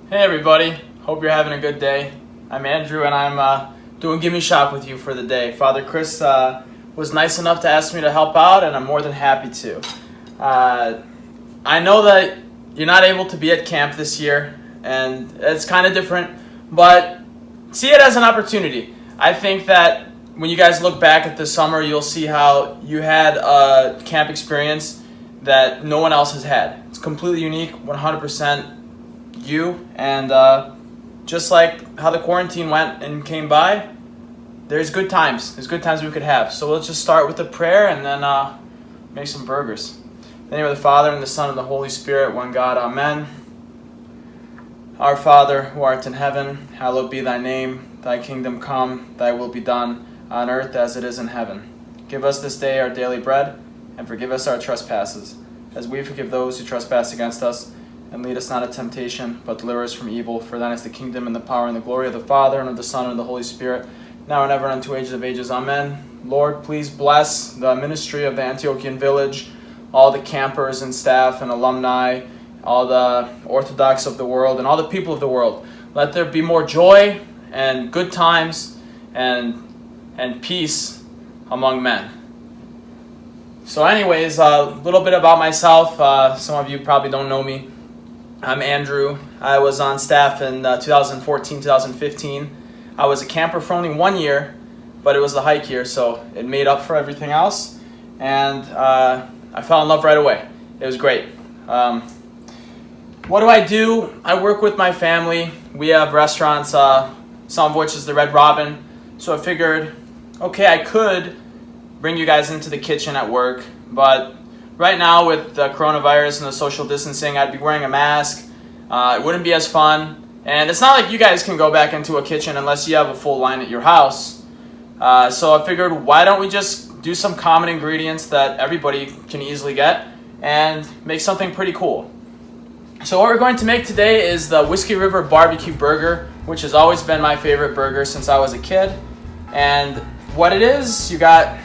Hey everybody, hope you're having a good day. I'm Andrew and I'm doing Gimme Shop with you for the day. Father Chris was nice enough to ask me to help out and I'm more than happy to. I know that you're not able to be at camp this year and it's kind of different, but see it as an opportunity. I think that when you guys look back at this summer, you'll see how you had a camp experience that no one else has had. It's completely unique, 100% you, and just like how the quarantine went and came by, there's good times. There's good times we could have. So let's just start with a prayer and then make some burgers. In the name of the Father, and the Son, and the Holy Spirit, one God, amen. Our Father, who art in heaven, hallowed be thy name. Thy kingdom come, thy will be done, on earth as it is in heaven. Give us this day our daily bread, and forgive us our trespasses, as we forgive those who trespass against us. And lead us not into temptation, but deliver us from evil. For thine is the kingdom, and the power, and the glory of the Father, and of the Son, and of the Holy Spirit, now and ever, and unto ages of ages. Amen. Lord, please bless the ministry of the Antiochian village, all the campers and staff and alumni, all the Orthodox of the world, and all the people of the world. Let there be more joy and good times and peace among men. So anyways, a little bit about myself. Some of you probably don't know me. I'm Andrew. I was on staff in 2014, 2015. I was a camper for only 1 year, but it was the hike year, so it made up for everything else. And I fell in love right away. It was great. What do? I work with my family. We have restaurants, some of which is the Red Robin. So I figured, okay, I could bring you guys into the kitchen at work, but right now with the coronavirus and the social distancing, I'd be wearing a mask. It wouldn't be as fun. And it's not like you guys can go back into a kitchen unless you have a full line at your house. So I figured, why don't we just do some common ingredients that everybody can easily get and make something pretty cool. So what we're going to make today is the Whiskey River Barbecue Burger, which has always been my favorite burger since I was a kid. And what it is, you got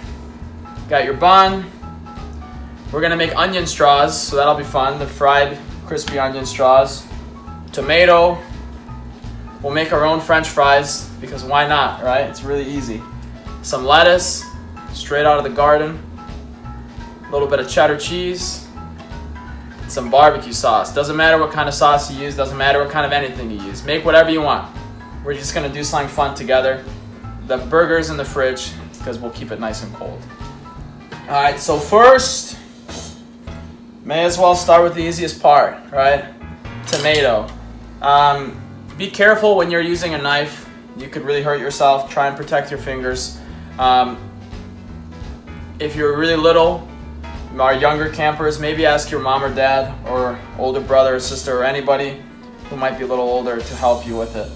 your bun. We're gonna make onion straws, so that'll be fun. The fried, crispy onion straws. Tomato. We'll make our own French fries, because why not, right? It's really easy. Some lettuce, straight out of the garden. A little bit of cheddar cheese. Some barbecue sauce. Doesn't matter what kind of sauce you use, doesn't matter what kind of anything you use. Make whatever you want. We're just gonna do something fun together. The burger's in the fridge, because we'll keep it nice and cold. Alright, so first, may as well start with the easiest part, right? Tomato. Be careful when you're using a knife. You could really hurt yourself. Try and protect your fingers. If you're really little, our younger campers, maybe ask your mom or dad or older brother or sister or anybody who might be a little older to help you with it.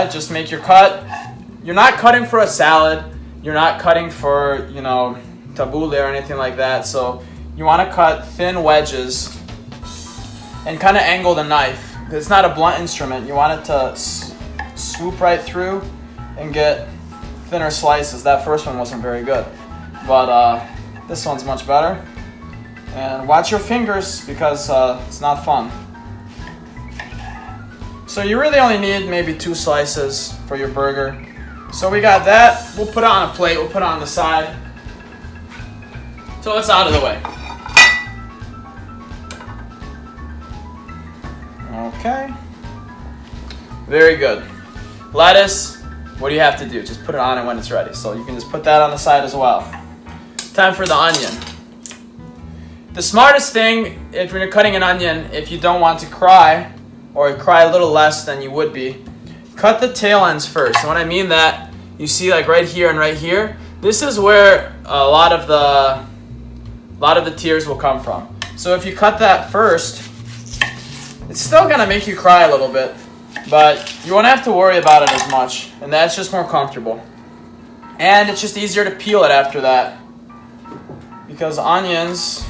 Just make your cut. You're not cutting for a salad. You're not cutting for, tabbouleh or anything like that. So you want to cut thin wedges and kind of angle the knife. It's not a blunt instrument. You want it to swoop right through and get thinner slices. That first one wasn't very good, but this one's much better. And watch your fingers because it's not fun. So you really only need maybe 2 slices for your burger. So we got that. We'll put it on a plate. We'll put it on the side. So it's out of the way. Okay. Very good. Lettuce, what do you have to do? Just put it on it when it's ready. So you can just put that on the side as well. Time for the onion. The smartest thing, if you're cutting an onion, if you don't want to cry, or cry a little less than you would be, cut the tail ends first. And when I mean that, you see like right here and right here, this is where a lot of the tears will come from. So if you cut that first, it's still gonna make you cry a little bit, but you won't have to worry about it as much, and that's just more comfortable. And it's just easier to peel it after that, because onions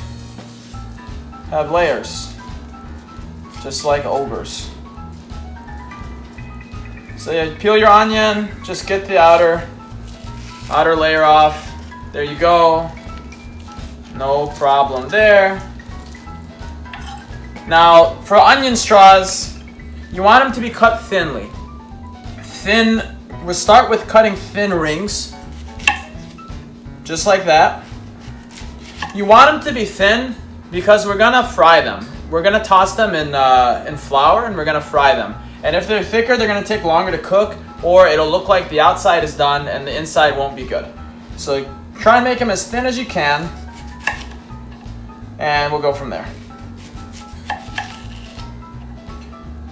have layers, just like ogres. So you peel your onion, just get the outer layer off. There you go. No problem there. Now, for onion straws, you want them to be cut thinly. We'll start with cutting thin rings, just like that. You want them to be thin because we're gonna fry them. We're gonna toss them in flour and we're gonna fry them. And if they're thicker, they're gonna take longer to cook, or it'll look like the outside is done and the inside won't be good. So try and make them as thin as you can, and we'll go from there.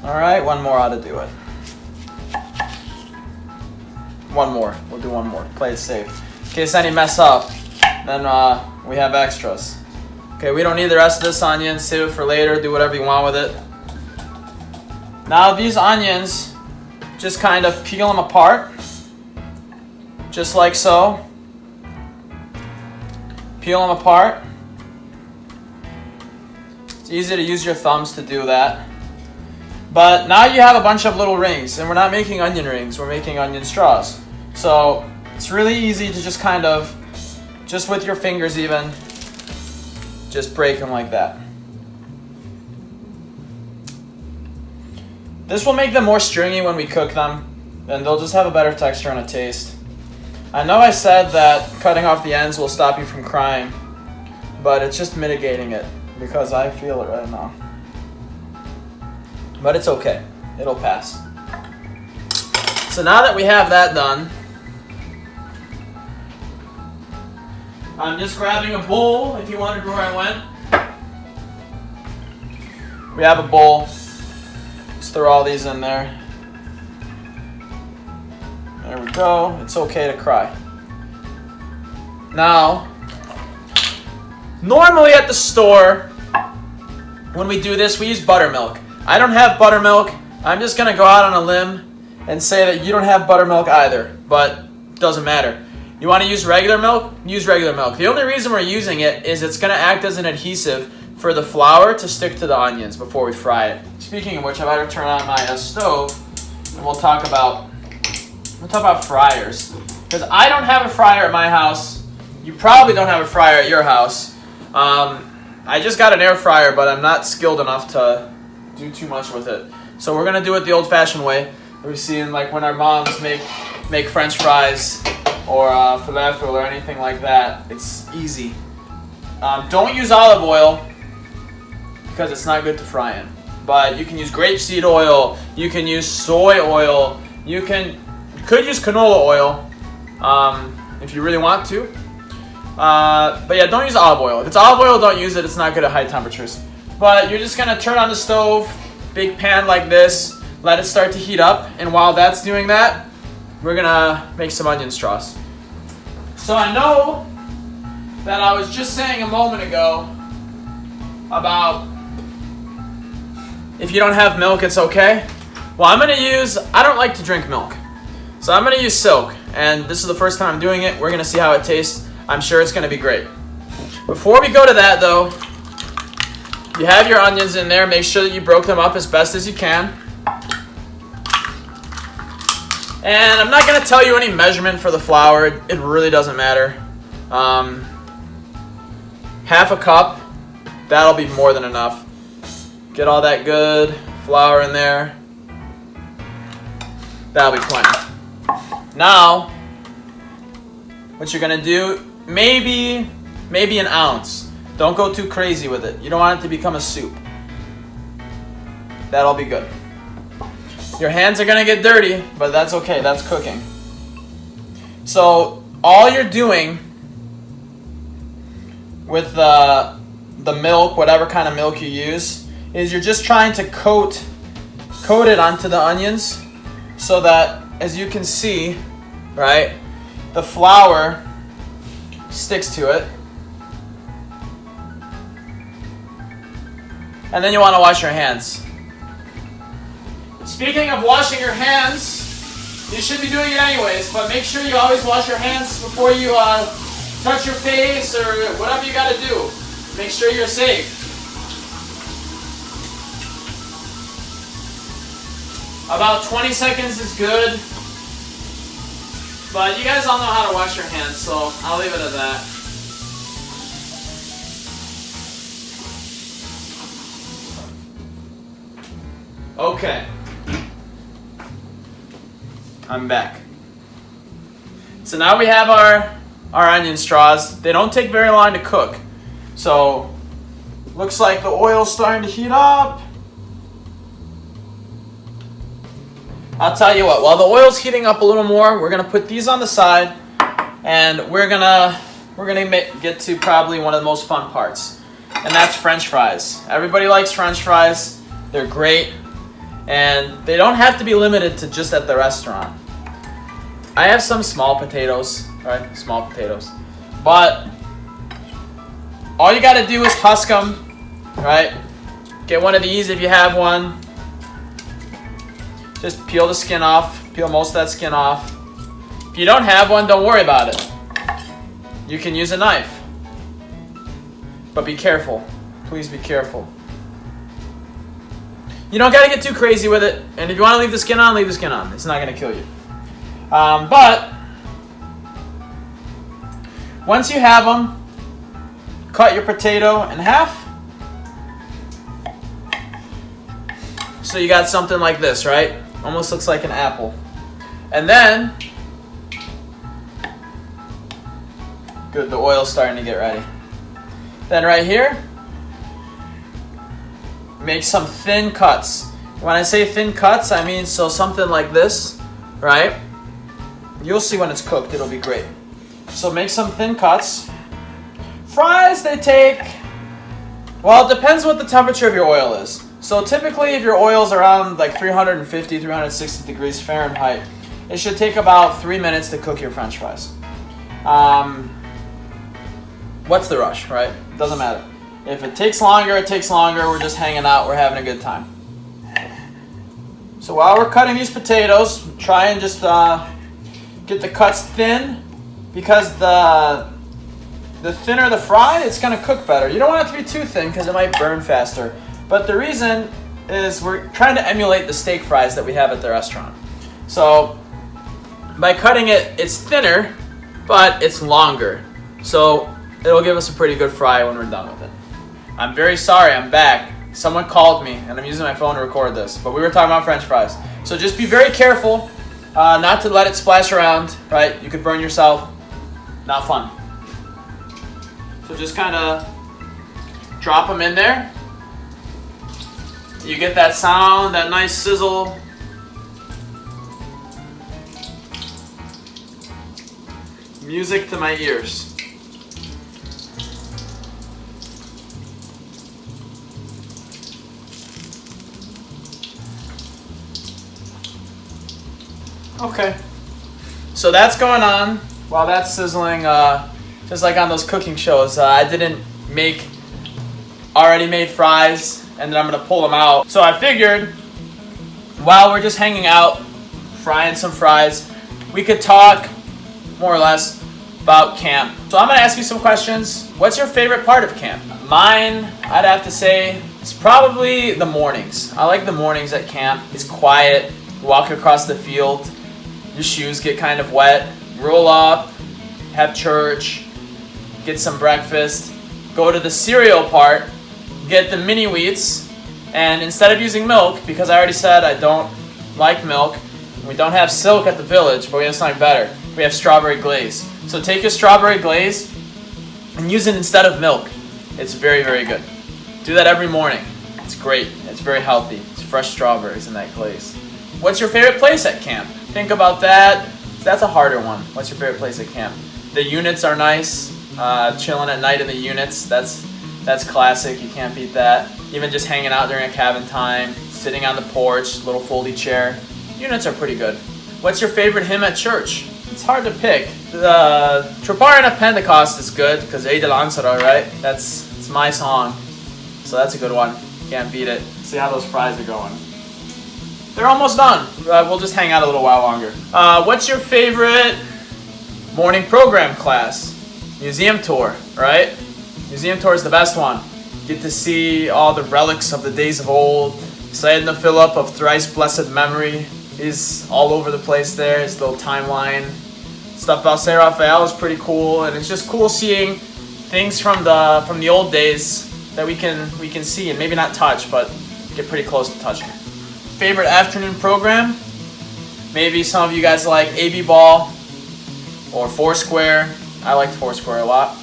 All right, one more ought to do it. One more, we'll do one more, play it safe. In case any mess up, then we have extras. Okay, we don't need the rest of this onion, save it for later, do whatever you want with it. Now these onions, just kind of peel them apart, just like so. Peel them apart. It's easy to use your thumbs to do that. But now you have a bunch of little rings, and we're not making onion rings, we're making onion straws. So it's really easy to just kind of, just with your fingers even, just break them like that. This will make them more stringy when we cook them, and they'll just have a better texture and a taste. I know I said that cutting off the ends will stop you from crying, but it's just mitigating it because I feel it right now. But it's okay, it'll pass. So now that we have that done, I'm just grabbing a bowl, if you wondered where I went. We have a bowl. Just throw all these in there. There we go. It's okay to cry. Now, normally at the store, when we do this, we use buttermilk. I don't have buttermilk. I'm just going to go out on a limb and say that you don't have buttermilk either, but it doesn't matter. You want to use regular milk? Use regular milk. The only reason we're using it is it's going to act as an adhesive for the flour to stick to the onions before we fry it. Speaking of which, I better turn on my stove, and we'll talk about fryers. Because I don't have a fryer at my house. You probably don't have a fryer at your house. I just got an air fryer, but I'm not skilled enough to do too much with it. So we're going to do it the old-fashioned way. We've seen like when our moms make French fries or falafel or anything like that. It's easy. Don't use olive oil because it's not good to fry in. But you can use grapeseed oil. You can use soy oil. You could use canola oil if you really want to. But yeah, don't use olive oil. If it's olive oil, don't use it. It's not good at high temperatures. But you're just going to turn on the stove, big pan like this, let it start to heat up. And while that's doing that, we're going to make some onion straws. So I know that I was just saying a moment ago about if you don't have milk, it's okay. Well, I don't like to drink milk. So I'm going to use Silk. And this is the first time I'm doing it. We're going to see how it tastes. I'm sure it's going to be great. Before we go to that though, you have your onions in there. Make sure that you broke them up as best as you can. And I'm not going to tell you any measurement for the flour. It really doesn't matter. Half a cup, that'll be more than enough. Get all that good flour in there. That'll be plenty. Now, what you're going to do, maybe an ounce. Don't go too crazy with it. You don't want it to become a soup. That'll be good. Your hands are going to get dirty, but that's okay. That's cooking. So all you're doing with the milk, whatever kind of milk you use, is you're just trying to coat it onto the onions so that, as you can see, right, the flour sticks to it. And then you want to wash your hands. Speaking of washing your hands, you should be doing it anyways, but make sure you always wash your hands before you touch your face or whatever you got to do. Make sure you're safe. About 20 seconds is good, but you guys all know how to wash your hands, so I'll leave it at that. Okay. I'm back. So now we have our onion straws. They don't take very long to cook. So looks like the oil's starting to heat up. I'll tell you what, while the oil's heating up a little more, we're gonna put these on the side, and we're gonna get to probably one of the most fun parts, and that's French fries. Everybody likes French fries. They're great, and they don't have to be limited to just at the restaurant. I have some small potatoes, right? Small potatoes, but all you gotta do is husk them, right? Get one of these if you have one. Just peel the skin off, peel most of that skin off. If you don't have one, don't worry about it. You can use a knife. But be careful. Please be careful. You don't gotta get too crazy with it. And if you wanna leave the skin on, leave the skin on. It's not gonna kill you. But once you have them, cut your potato in half. So you got something like this, right? Almost looks like an apple. And then, good, the oil's starting to get ready. Then right here, make some thin cuts. When I say thin cuts, I mean so something like this, right? You'll see when it's cooked, it'll be great. So make some thin cuts. Fries, they take, well, it depends what the temperature of your oil is. So typically if your oil's around like 350, 360 degrees Fahrenheit, it should take about 3 minutes to cook your French fries. What's the rush, right? Doesn't matter. If it takes longer, it takes longer. We're just hanging out, we're having a good time. So while we're cutting these potatoes, try and just get the cuts thin, because the thinner the fry, it's gonna cook better. You don't want it to be too thin because it might burn faster. But the reason is we're trying to emulate the steak fries that we have at the restaurant. So by cutting it, it's thinner, but it's longer. So it'll give us a pretty good fry when we're done with it. I'm very sorry, I'm back. Someone called me and I'm using my phone to record this, but we were talking about French fries. So just be very careful not to let it splash around, right? You could burn yourself, not fun. So just kind of drop them in there. You get that sound, that nice sizzle. Music to my ears. Okay. So that's going on while that's sizzling, just like on those cooking shows. I didn't make already made fries and then I'm gonna pull them out. So I figured while we're just hanging out, frying some fries, we could talk more or less about camp. So I'm gonna ask you some questions. What's your favorite part of camp? Mine, I'd have to say, it's probably the mornings. I like the mornings at camp. It's quiet, you walk across the field, your shoes get kind of wet, roll up, have church, get some breakfast, go to the cereal part, get the mini wheats, and instead of using milk, because I already said I don't like milk, we don't have silk at the village, but we have something better. We have strawberry glaze. So take your strawberry glaze and use it instead of milk. It's very, very good. Do that every morning. It's great. It's very healthy. It's fresh strawberries in that glaze. What's your favorite place at camp? Think about that. That's a harder one. What's your favorite place at camp? The units are nice. Chilling at night in the units, that's classic. You can't beat that. Even just hanging out during a cabin time, sitting on the porch, little foldy chair. Units are pretty good. What's your favorite hymn at church? It's hard to pick. The Troparin of Pentecost is good because Ansara, right? It's my song. So that's a good one. Can't beat it. See how those fries are going. They're almost done. We'll just hang out a little while longer. What's your favorite morning program class? Museum tour, right? Museum tour is the best one. Get to see all the relics of the days of old. Sayyidina Philip of thrice blessed memory is all over the place there. His little timeline. Stuff about Saint Raphael is pretty cool, and it's just cool seeing things from the old days that we can see and maybe not touch, but get pretty close to touching. Favorite afternoon program? Maybe some of you guys like AB ball or Foursquare. I liked Foursquare a lot.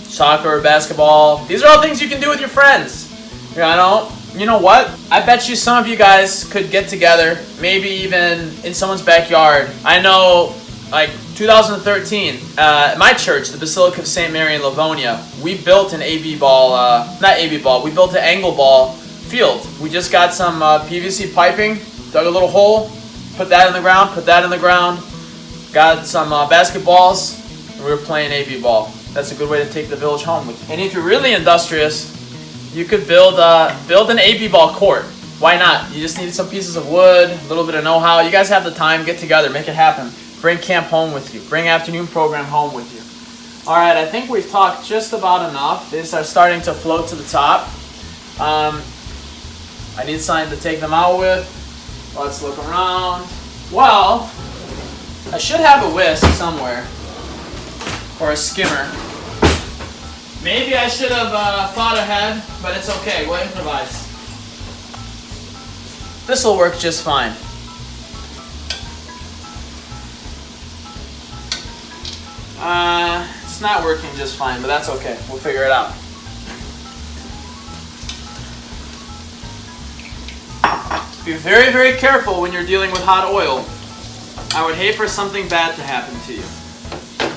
Soccer, basketball. These are all things you can do with your friends. You know what? I bet you some of you guys could get together, maybe even in someone's backyard. I know, like 2013, at my church, the Basilica of St. Mary in Livonia, we built an AV ball, not AV ball, we built an angle ball field. We just got some PVC piping, dug a little hole, put that in the ground, got some basketballs, and we were playing AV ball. That's a good way to take the village home with you. And if you're really industrious, you could build an AV ball court. Why not? You just need some pieces of wood, a little bit of know-how. You guys have the time, get together, make it happen. Bring camp home with you. Bring afternoon program home with you. All right, I think we've talked just about enough. These are starting to float to the top. I need something to take them out with. Let's look around. Well, I should have a whisk somewhere. Or a skimmer. Maybe I should have thought ahead, but it's okay. We'll improvise. This will work just fine. It's not working just fine, but that's okay. We'll figure it out. Be very, very careful when you're dealing with hot oil. I would hate for something bad to happen to you.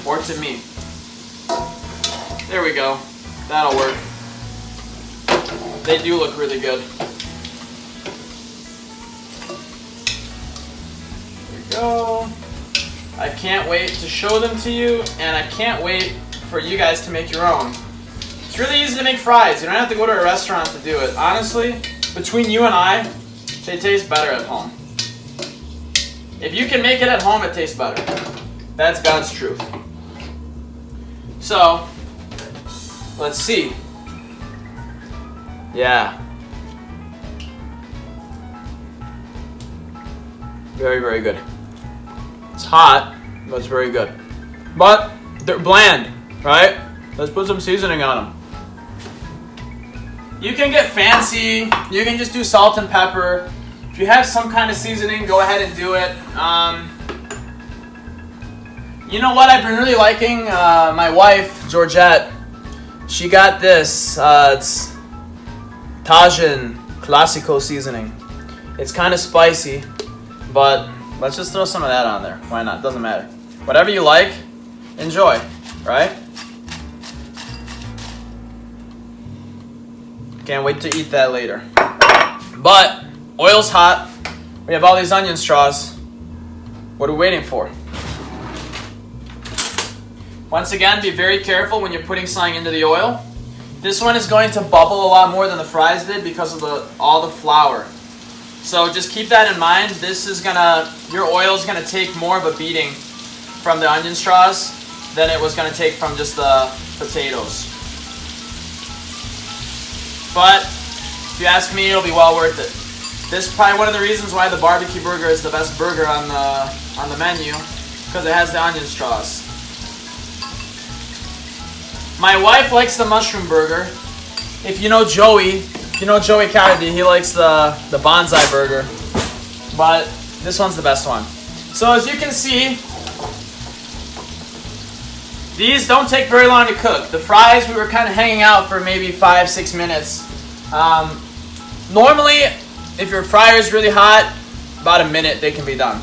Or to me. There we go. That'll work. They do look really good. There we go. I can't wait to show them to you, and I can't wait for you guys to make your own. It's really easy to make fries. You don't have to go to a restaurant to do it. Honestly, between you and I, they taste better at home. If you can make it at home, it tastes better. That's God's truth. So, let's see. Yeah. Very, very good. It's hot, but it's very good. But they're bland, right? Let's put some seasoning on them. You can get fancy. You can just do salt and pepper. If you have some kind of seasoning, go ahead and do it. You know what I've been really liking? My wife, Georgette, she got this. It's Tajin Classico seasoning. It's kind of spicy, but let's just throw some of that on there. Why not? Doesn't matter. Whatever you like, enjoy, right? Can't wait to eat that later. But oil's hot. We have all these onion straws. What are we waiting for? Once again, be very careful when you're putting something into the oil. This one is going to bubble a lot more than the fries did because of all the flour. So just keep that in mind. Your oil is gonna take more of a beating from the onion straws than it was gonna take from just the potatoes. But if you ask me, it'll be well worth it. This is probably one of the reasons why the barbecue burger is the best burger on the menu, because it has the onion straws. My wife likes the mushroom burger. If you know Joey Carradine, he likes the bonsai burger. But this one's the best one. So as you can see, these don't take very long to cook. The fries, we were kind of hanging out for maybe 5-6 minutes. Normally, if your fryer is really hot, about a minute they can be done.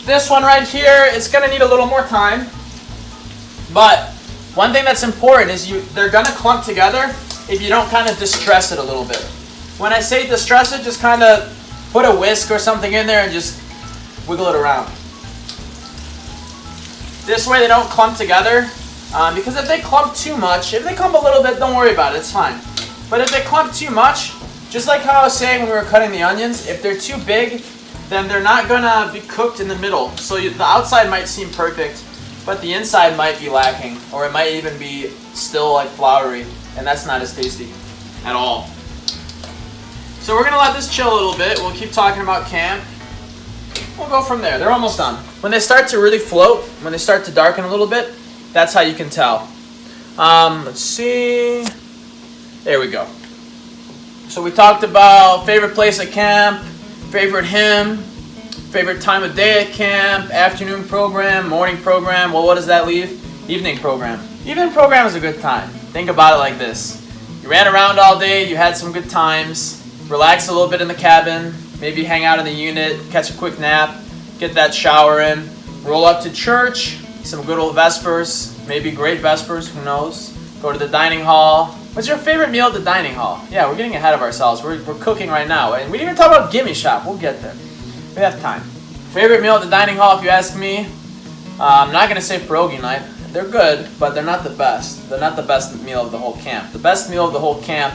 This one right here, it's gonna need a little more time. But one thing that's important is they're gonna clump together if you don't kind of distress it a little bit. When I say distress it, just kind of put a whisk or something in there and just wiggle it around. This way they don't clump together, because if they clump too much, if they clump a little bit, don't worry about it, it's fine. But if they clump too much, just like how I was saying when we were cutting the onions, if they're too big, then they're not gonna be cooked in the middle. So the outside might seem perfect, but the inside might be lacking, or it might even be still like floury, and that's not as tasty at all. So we're gonna let this chill a little bit. We'll keep talking about camp. We'll go from there. They're almost done. When they start to really float, when they start to darken a little bit, that's how you can tell. Let's see. There we go. So we talked about favorite place at camp, favorite hymn, Favorite time of day at camp, afternoon program, morning program. Well, what does that leave? Evening program. Evening program is a good time. Think about it like this. You ran around all day, you had some good times, relax a little bit in the cabin, maybe hang out in the unit, catch a quick nap, get that shower in, roll up to church, some good old Vespers, maybe great Vespers, who knows. Go to the dining hall. What's your favorite meal at the dining hall? Yeah, we're getting ahead of ourselves. We're cooking right now. And we didn't even talk about Gimme shop. We'll get there. We have time. Favorite meal at the dining hall, if you ask me, I'm not going to say pierogi night. They're good, but they're not the best. They're not the best meal of the whole camp. The best meal of the whole camp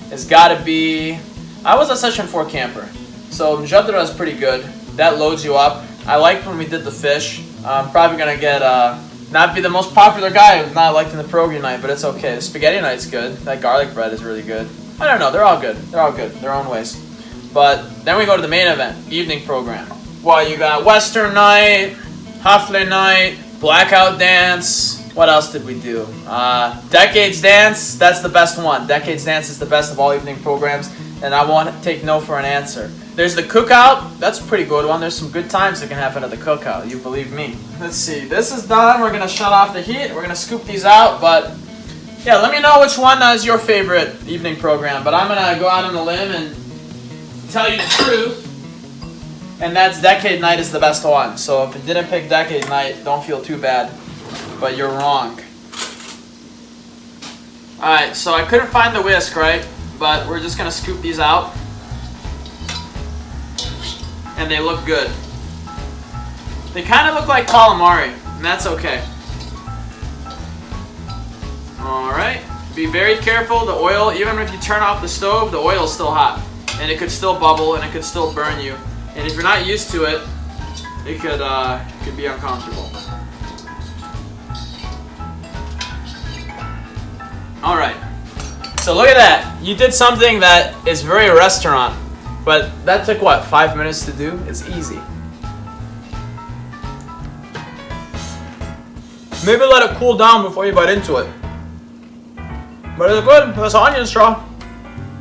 has got to be... I was a Session 4 camper, so mjadra is pretty good. That loads you up. I liked when we did the fish. I'm probably going to get... not be the most popular guy who's not liking the pierogi night, but it's okay. The spaghetti night's good. That garlic bread is really good. I don't know. They're all good. They're all good. Their own ways. But then we go to the main event, evening program. Well, you got Western night, Hafle night, blackout dance. What else did we do? Decades dance. That's the best one. Decades dance is the best of all evening programs, and I won't take no for an answer. There's the cookout. That's a pretty good one. There's some good times that can happen at the cookout. You believe me. Let's see. This is done. We're going to shut off the heat. We're going to scoop these out. But, yeah, let me know which one is your favorite evening program. But I'm going to go out on a limb and tell you the truth. And that's Decade Night is the best one. So if it didn't pick Decade Night, don't feel too bad. But you're wrong. Alright, so I couldn't find the whisk, right? But we're just going to scoop these out. And they look good. They kind of look like calamari, and that's okay. Alright, be very careful. The oil, even if you turn off the stove, the oil is still hot. And it could still bubble, and it could still burn you. And if you're not used to it, it could be uncomfortable. Alright, so look at that. You did something that is very restaurant. But that took, what, 5 minutes to do? It's easy. Maybe let it cool down before you bite into it. But it's good. It's onion straw.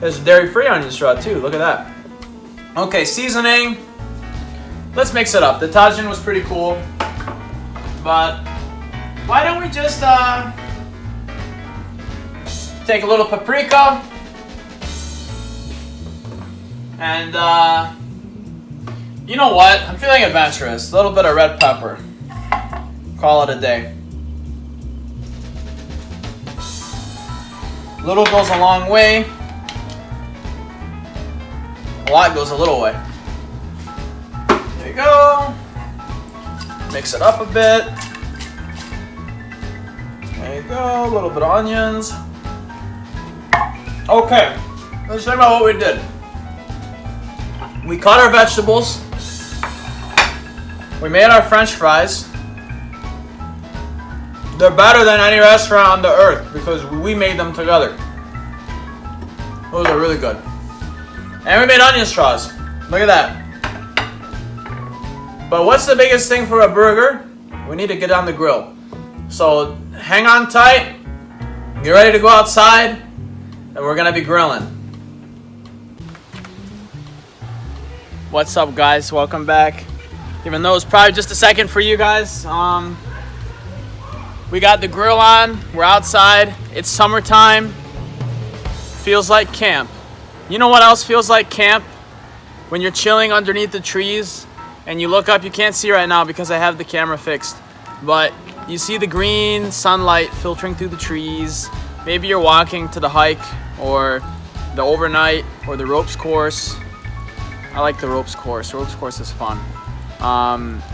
It's dairy-free onion straw, too. Look at that. Okay, seasoning. Let's mix it up. The tajin was pretty cool. But why don't we just take a little paprika. And, you know what? I'm feeling adventurous. A little bit of red pepper. Call it a day. Little goes a long way. A lot goes a little way. There you go. Mix it up a bit. There you go. A little bit of onions. Okay. Let's talk about what we did. We cut our vegetables. We made our French fries. They're better than any restaurant on the earth because we made them together. Those are really good. And we made onion straws. Look at that. But what's the biggest thing for a burger? We need to get on the grill. So hang on tight. Get ready to go outside. And we're going to be grilling. What's up, guys? Welcome back. Even though it's probably just a second for you guys. We got the grill on. We're outside. It's summertime. Feels like camp. You know what else feels like camp? When you're chilling underneath the trees and you look up, you can't see right now because I have the camera fixed. But you see the green sunlight filtering through the trees. Maybe you're walking to the hike or the overnight or the ropes course. I like the ropes course. Ropes course is fun.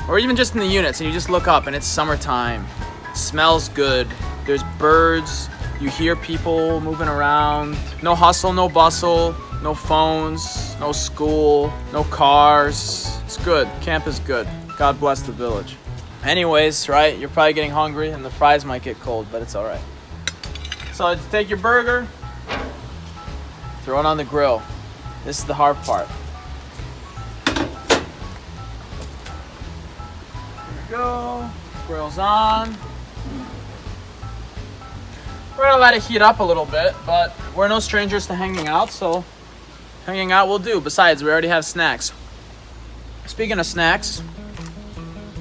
Or even just in the units and you just look up and it's summertime. It smells good. There's birds. You hear people moving around. No hustle, no bustle, no phones, no school, no cars. It's good. Camp is good. God bless the village. Anyways, right, you're probably getting hungry and the fries might get cold, but it's all right. So take your burger, throw it on the grill. This is the hard part. Go. Grill's on. We're gonna let it heat up a little bit, but we're no strangers to hanging out, so hanging out will do. Besides, we already have snacks. Speaking of snacks,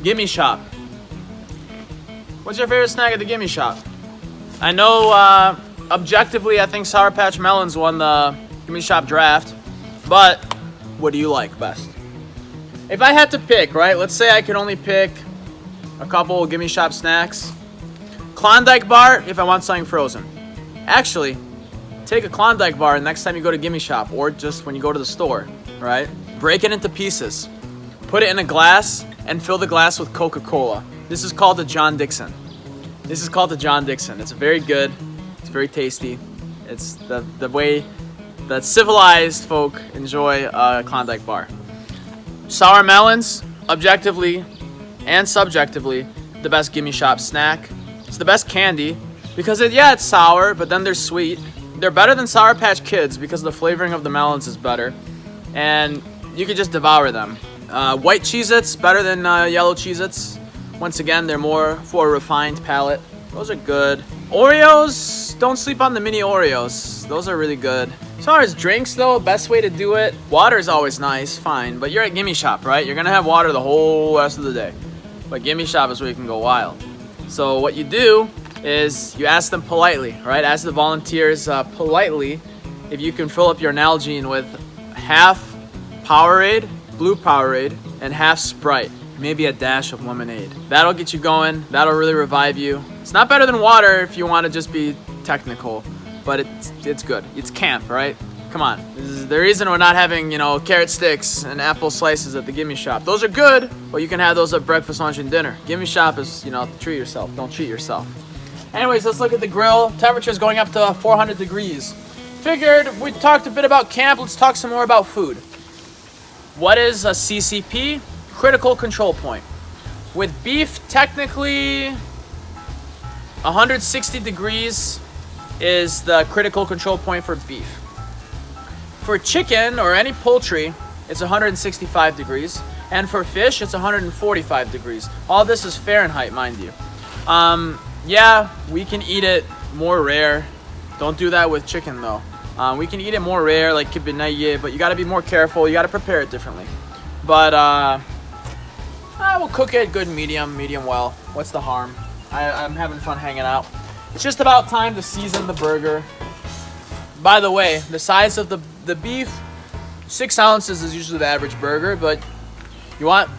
Gimme Shop. What's your favorite snack at the Gimme Shop? I know objectively I think Sour Patch Melons won the Gimme Shop draft, but what do you like best? If I had to pick, right, let's say I could only pick a couple Gimme Shop snacks. Klondike bar if I want something frozen. Actually, take a Klondike bar next time you go to Gimme Shop, or just when you go to the store, right? Break it into pieces. Put it in a glass and fill the glass with Coca-Cola. This is called the John Dixon. It's very good. It's very tasty. It's the way that civilized folk enjoy a Klondike bar. Sour melons, objectively and subjectively, the best Gimme Shop snack. It's the best candy because it's sour, but then they're sweet. They're better than Sour Patch Kids because the flavoring of the melons is better, and you can just devour them. White Cheez-Its, better than yellow Cheez-Its. Once again, they're more for a refined palate. Those are good. Oreos, don't sleep on the mini Oreos. Those are really good. As far as drinks though, best way to do it, water is always nice, fine. But you're at Gimme Shop, right? You're gonna have water the whole rest of the day. But Gimme Shop is where you can go wild. So what you do is you ask them politely, right? Ask the volunteers politely if you can fill up your Nalgene with half Powerade, blue Powerade, and half Sprite. Maybe a dash of lemonade. That'll get you going. That'll really revive you. It's not better than water if you want to just be technical, but it's good. It's camp, right? Come on. This is the reason we're not having, carrot sticks and apple slices at the Gimme Shop. Those are good, but you can have those at breakfast, lunch, and dinner. Gimme Shop is, treat yourself. Don't cheat yourself. Anyways, let's look at the grill. Temperature's going up to 400 degrees. Figured we talked a bit about camp. Let's talk some more about food. What is a CCP? Critical control point. With beef, technically 160 degrees is the critical control point for beef. For chicken or any poultry, it's 165 degrees. And for fish, it's 145 degrees. All this is Fahrenheit, mind you. We can eat it more rare. Don't do that with chicken though. We can eat it more rare, like kibinaye, but you gotta be more careful. You gotta prepare it differently. But we'll cook it good medium well. What's the harm? I'm having fun hanging out. It's just about time to season the burger. By the way, the size of the beef, 6 ounces is usually the average burger, but you want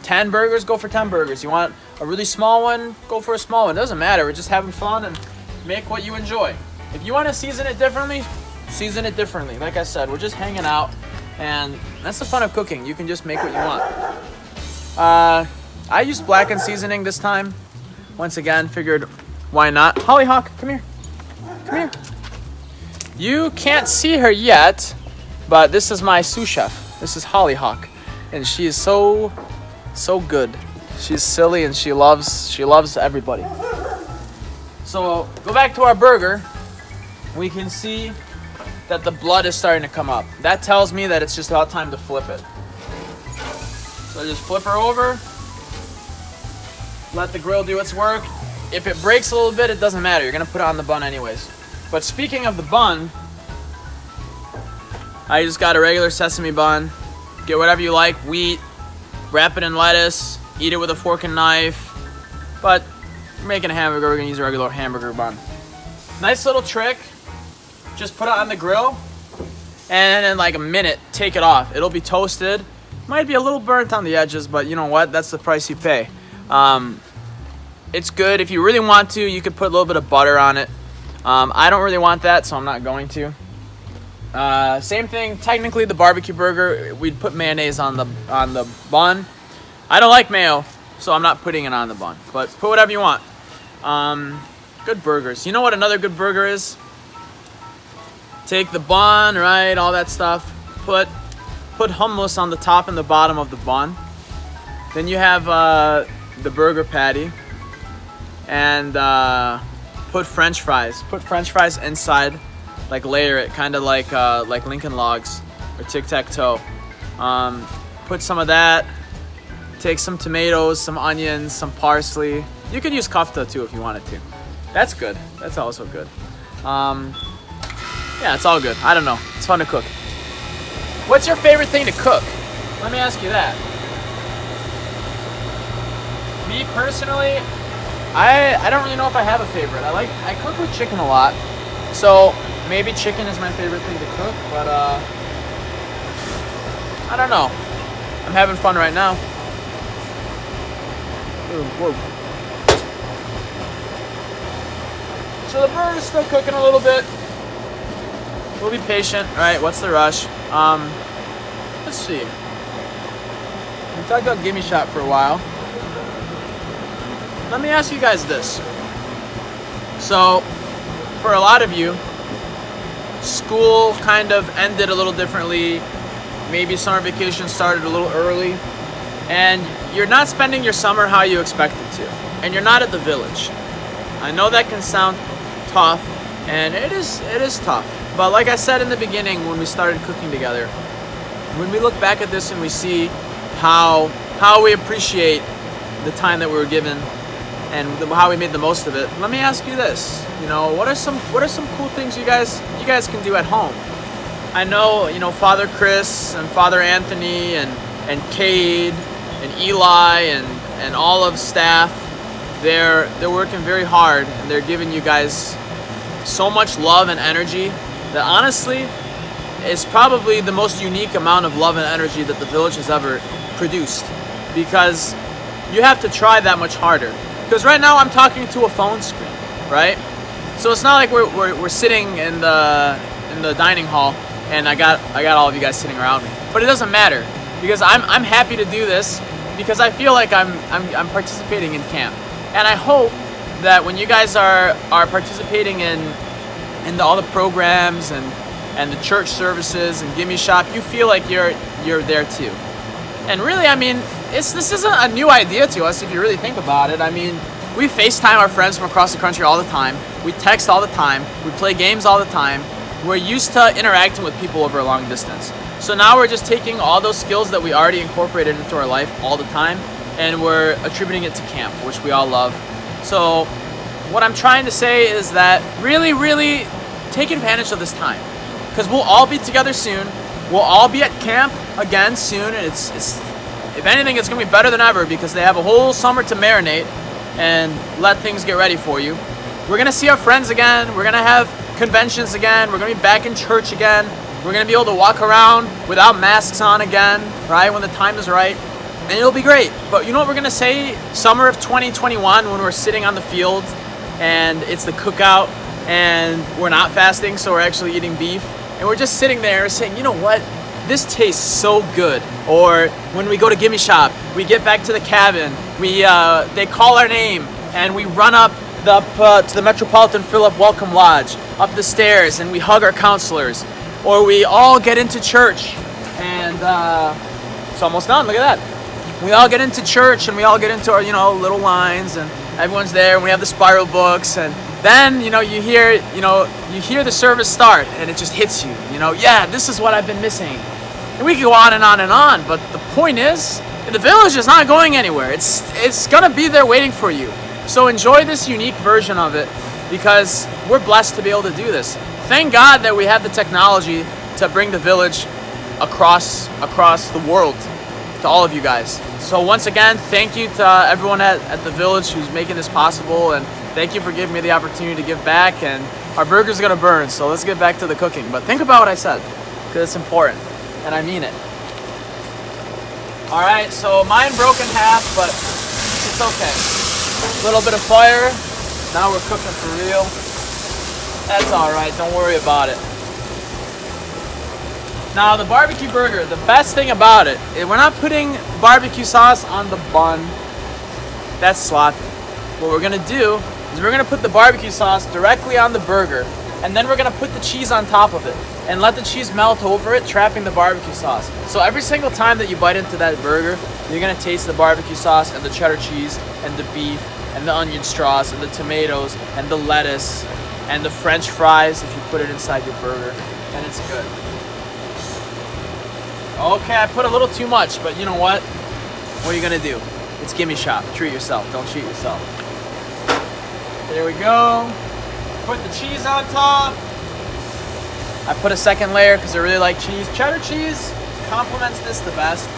10 burgers, go for 10 burgers. You want a really small one, go for a small one. It doesn't matter. We're just having fun and make what you enjoy. If you want to season it differently, season it differently. Like I said, we're just hanging out, and that's the fun of cooking. You can just make what you want. I used Blackened Seasoning this time. Once again, figured why not. Hollyhock, come here. Come here. You can't see her yet, but this is my sous chef. This is Hollyhock, and she is so good. She's silly and she loves everybody. So go back to our burger. We can see that the blood is starting to come up. That tells me that it's just about time to flip it. So just flip her over. Let the grill do its work. If it breaks a little bit, it doesn't matter. You're gonna put it on the bun anyways. But speaking of the bun, I just got a regular sesame bun. Get whatever you like, wheat, wrap it in lettuce, eat it with a fork and knife. But if you're making a hamburger, we're gonna use a regular hamburger bun. Nice little trick. Just put it on the grill, and in like a minute, take it off. It'll be toasted. Might be a little burnt on the edges, but you know what? That's the price you pay. It's good. If you really want to, you could put a little bit of butter on it. I don't really want that, so I'm not going to. Same thing. Technically, the barbecue burger, we'd put mayonnaise on the bun. I don't like mayo, so I'm not putting it on the bun. But put whatever you want. Good burgers. You know what another good burger is? Take the bun, right? All that stuff. Put hummus on the top and the bottom of the bun. Then you have the burger patty, and put French fries. Put French fries inside, like layer it, kind of like Lincoln Logs or tic-tac-toe. Put some of that. Take some tomatoes, some onions, some parsley. You could use kofta too if you wanted to. That's good. That's also good. Yeah, it's all good. I don't know. It's fun to cook. What's your favorite thing to cook? Let me ask you that. Me personally, I don't really know if I have a favorite. I cook with chicken a lot, so maybe chicken is my favorite thing to cook. But I don't know. I'm having fun right now. Whoa. So the burger's still cooking a little bit. We'll be patient. All right, what's the rush? Let's see. We talked about Gimme Shop for a while. Let me ask you guys this. So, for a lot of you, school kind of ended a little differently. Maybe summer vacation started a little early. And you're not spending your summer how you expected to. And you're not at the village. I know that can sound tough, and it is tough. But like I said in the beginning when we started cooking together, when we look back at this and we see how we appreciate the time that we were given and how we made the most of it, let me ask you this. You know, what are some cool things you guys can do at home? I know, you know, Father Chris and Father Anthony and Cade and Eli and all of staff, they're working very hard, and they're giving you guys so much love and energy that honestly is probably the most unique amount of love and energy that the village has ever produced, because you have to try that much harder. Because right now I'm talking to a phone screen, right? So it's not like we're sitting in the dining hall and I got all of you guys sitting around me. But it doesn't matter, because I'm happy to do this because I feel like I'm participating in camp. And I hope that when you guys are participating in all the programs and the church services and Gimme Shop, you feel like you're there too. And really, I mean, this isn't a new idea to us if you really think about it. I mean, we FaceTime our friends from across the country all the time. We text all the time. We play games all the time. We're used to interacting with people over a long distance. So now we're just taking all those skills that we already incorporated into our life all the time, and we're attributing it to camp, which we all love. So what I'm trying to say is that really, really take advantage of this time, because we'll all be together soon. We'll all be at camp again soon, and it's if anything, it's gonna be better than ever, because they have a whole summer to marinate and let things get ready for you. We're gonna see our friends again. We're gonna have conventions again. We're gonna be back in church again. We're gonna be able to walk around without masks on again, right, when the time is right, and it'll be great. But you know what we're gonna say summer of 2021 when we're sitting on the field and it's the cookout and we're not fasting, so we're actually eating beef, and we're just sitting there saying, you know what, this tastes so good. Or when we go to Gimme Shop, we get back to the cabin, they call our name and we run up to the Metropolitan Phillip Welcome Lodge, up the stairs, and we hug our counselors. Or we all get into church, and it's almost done, look at that. We all get into church and we all get into our, little lines, and everyone's there, and we have the spiral books, and then, you hear the service start, and it just hits you, yeah, this is what I've been missing. And we can go on and on and on, but the point is, the village is not going anywhere. It's gonna be there waiting for you. So enjoy this unique version of it, because we're blessed to be able to do this. Thank God that we have the technology to bring the village across the world to all of you guys. So once again, thank you to everyone at the village who's making this possible, and thank you for giving me the opportunity to give back. And our burger's gonna burn, so let's get back to the cooking. But think about what I said, because it's important, and I mean it. All right, so mine broke in half, but it's okay. A little bit of fire, now we're cooking for real. That's all right, don't worry about it. Now the barbecue burger, the best thing about it, we're not putting barbecue sauce on the bun. That's sloppy. What we're gonna do is we're gonna put the barbecue sauce directly on the burger, and then we're gonna put the cheese on top of it and let the cheese melt over it, trapping the barbecue sauce. So every single time that you bite into that burger, you're gonna taste the barbecue sauce and the cheddar cheese and the beef and the onion straws and the tomatoes and the lettuce and the French fries if you put it inside your burger, and it's good. Okay, I put a little too much, but you know what? What are you gonna do? It's Gimme Shop. Treat yourself. Don't cheat yourself. There we go. Put the cheese on top. I put a second layer because I really like cheese. Cheddar cheese complements this the best.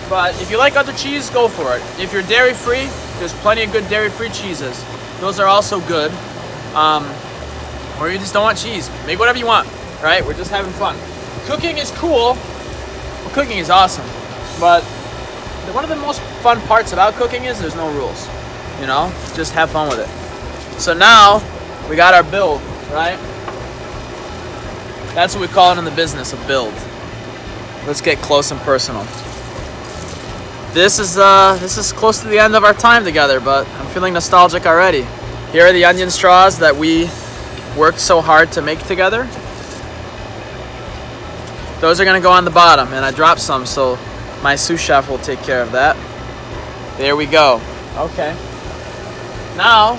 But if you like other cheese, go for it. If you're dairy-free, there's plenty of good dairy-free cheeses. Those are also good. Or you just don't want cheese. Make whatever you want, right? We're just having fun. Cooking is cool. Well, cooking is awesome. But one of the most fun parts about cooking is there's no rules. You know? Just have fun with it. So now, we got our build, right? That's what we call it in the business, a build. Let's get close and personal. This is close to the end of our time together, but I'm feeling nostalgic already. Here are the onion straws that we worked so hard to make together. Those are gonna go on the bottom, and I dropped some, so my sous chef will take care of that. There we go. Okay. Now,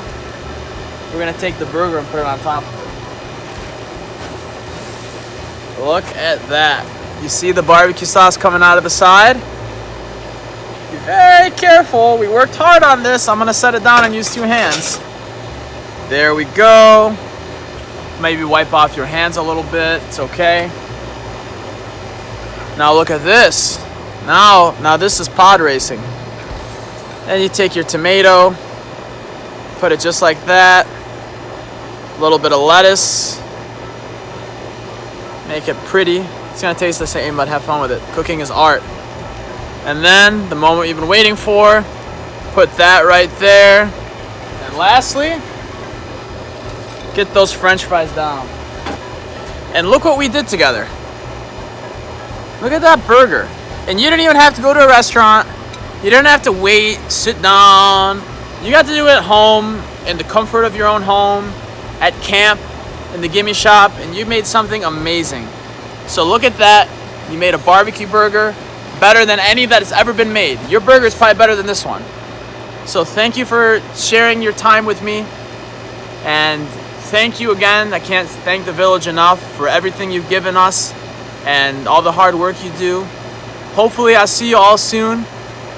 we're gonna take the burger and put it on top of it. Look at that. You see the barbecue sauce coming out of the side? Be very careful. We worked hard on this. I'm gonna set it down and use 2 hands. There we go. Maybe wipe off your hands a little bit. It's okay. Now look at this. Now this is pod racing. Then you take your tomato, put it just like that. A little bit of lettuce. Make it pretty. It's gonna taste the same, but have fun with it. Cooking is art. And then, the moment you've been waiting for, put that right there. And lastly, get those French fries down. And look what we did together. Look at that burger. And you didn't even have to go to a restaurant. You didn't have to wait, sit down. You got to do it at home, in the comfort of your own home, at camp, in the Gimme shop, and you made something amazing. So look at that. You made a barbecue burger, better than any that has ever been made. Your burger is probably better than this one. So thank you for sharing your time with me. And thank you again. I can't thank the village enough for everything you've given us and all the hard work you do. Hopefully I'll see you all soon.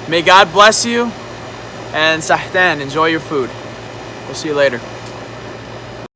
May God bless you. And sahtan, enjoy your food. We'll see you later.